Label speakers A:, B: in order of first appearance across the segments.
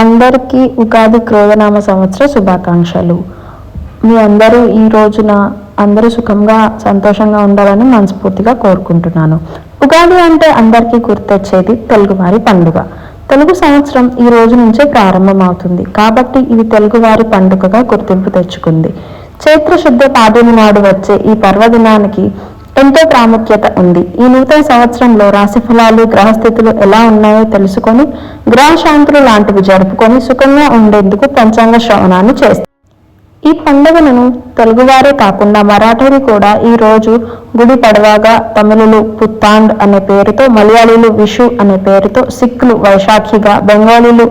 A: అందరికీ ఉగాది క్రోధనామ సంవత్సర శుభాకాంక్షలు. మీ అందరూ ఈ రోజున అందరూ సుఖంగా సంతోషంగా ఉండాలని మనస్ఫూర్తిగా కోరుకుంటున్నాను. ఉగాది అంటే అందరికీ గుర్తొచ్చేది తెలుగువారి పండుగ. తెలుగు సంవత్సరం ఈ రోజు నుంచే ప్రారంభమవుతుంది కాబట్టి ఇది తెలుగువారి పండుగగా గుర్తింపు తెచ్చుకుంది. చైత్ర శుద్ధ పాడ్యమి నాడు వచ్చే ఈ పర్వదినానికి ఎంతో ప్రాముఖ్యత ఉంది. ఈ నూతన సంవత్సరంలో రాశి ఫలాలు, గ్రహస్థితులు ఎలా ఉన్నాయో తెలుసుకొని గ్రహ శాంతులు లాంటివి జరుపుకొని సుఖంగా ఉండేందుకు పంచాంగ శ్రవణాన్ని చేస్తారు. ఈ పండుగలను తెలుగువారే కాకుండా మరాఠీలు కూడా ఈ రోజు గుడి పడవాగా, తమిళులు పుత్తాండ్ అనే పేరుతో, మలయాళీలు విషు అనే పేరుతో, సిక్కులు వైశాఖిగా, బెంగాలీలు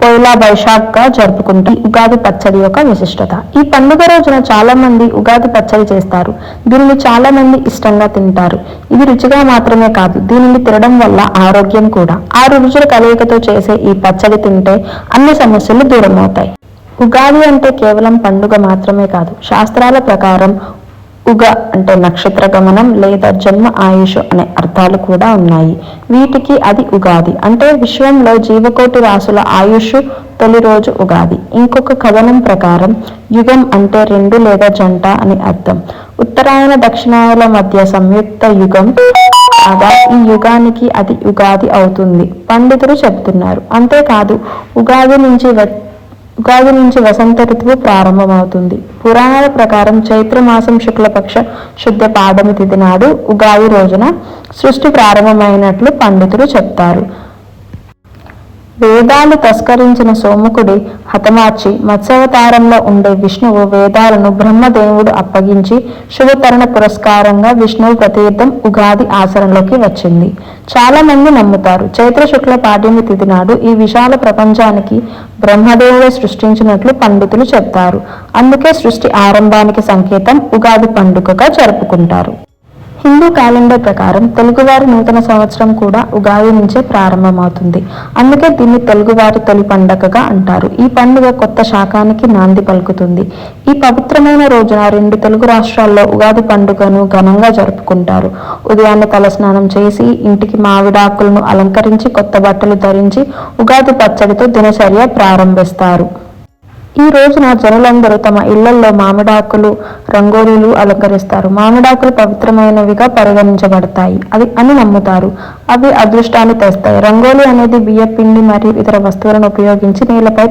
A: పోయిలా బైశాఖ్గా జరుపుకుంటూ ఉగాది పచ్చడి యొక్క విశిష్టత. ఈ పండుగ రోజున చాలా మంది ఉగాది పచ్చడి చేస్తారు. దీనిని చాలా మంది ఇష్టంగా తింటారు. ఇది రుచిగా మాత్రమే కాదు, దీనిని తినడం వల్ల ఆరోగ్యం కూడా. 6 రుచుల కలయికతో చేసే ఈ పచ్చడి తింటే అన్ని సమస్యలు దూరమవుతాయి. ఉగాది అంటే కేవలం పండుగ మాత్రమే కాదు, శాస్త్రాల ప్రకారం ఉగ అంటే నక్షత్ర గమనం లేదా జన్మ ఆయుష్ అనే అర్థాలు కూడా ఉన్నాయి. వీటికి అది ఉగాది అంటే విశ్వంలో జీవకోటి రాసుల ఆయుష్ తొలి రోజు ఉగాది. ఇంకొక కథనం ప్రకారం యుగం అంటే 2 లేదా జంట అని అర్థం. ఉత్తరాయణ దక్షిణాయన మధ్య సంయుక్త యుగం కాగా ఈ యుగానికి అది ఉగాది అవుతుంది పండితులు చెబుతున్నారు. అంతేకాదు ఉగాది నుంచి వసంత ఋతువు ప్రారంభమవుతుంది. పురాణాల ప్రకారం చైత్రమాసం శుక్లపక్ష శుద్ధ పాడ్యమి తిథి నాడు ఉగాది రోజున సృష్టి ప్రారంభమైనట్లు పండితులు చెప్తారు. వేదాలు తస్కరించిన సోముకుడి హతమార్చి మత్స్యావతారంలో ఉండే విష్ణువు వేదాలను బ్రహ్మదేవుడు అప్పగించి శుభతరణ పురస్కారంగా విష్ణువు ప్రతీర్థం ఉగాది ఆచరణలోకి వచ్చింది. చాలా మంది నమ్ముతారు చైత్ర శుక్ల పాడ్యమి తిథి నాడు ఈ విశాల ప్రపంచానికి బ్రహ్మదేవుడే సృష్టించినట్లు పండితులు చెప్తారు. అందుకే సృష్టి ఆరంభానికి సంకేతం ఉగాది పండుగగా జరుపుకుంటారు. హిందూ క్యాలెండర్ ప్రకారం తెలుగువారి నూతన సంవత్సరం కూడా ఉగాది నుంచే ప్రారంభమవుతుంది. అందుకే దీన్ని తెలుగువారి తొలి పండగగా అంటారు. ఈ పండుగ కొత్త శాకానికి నాంది పలుకుతుంది. ఈ పవిత్రమైన రోజున 2 తెలుగు రాష్ట్రాల్లో ఉగాది పండుగను ఘనంగా జరుపుకుంటారు. ఉదయాన్నే తలస్నానం చేసి ఇంటికి మామిడాకులను అలంకరించి కొత్త బట్టలు ధరించి ఉగాది పచ్చడితో దినచర్య ప్రారంభిస్తారు. ఈ రోజున జనులందరూ తమ ఇళ్లల్లో మామిడాకులు, రంగోలీలు అలంకరిస్తారు. మామిడాకులు పవిత్రమైనవిగా పరిగణించబడతాయి అని నమ్ముతారు. అవి అదృష్టాన్ని తెస్తాయి. రంగోలీ అనేది బియ్య పిండి మరియు ఇతర వస్తువులను ఉపయోగించి నేలపై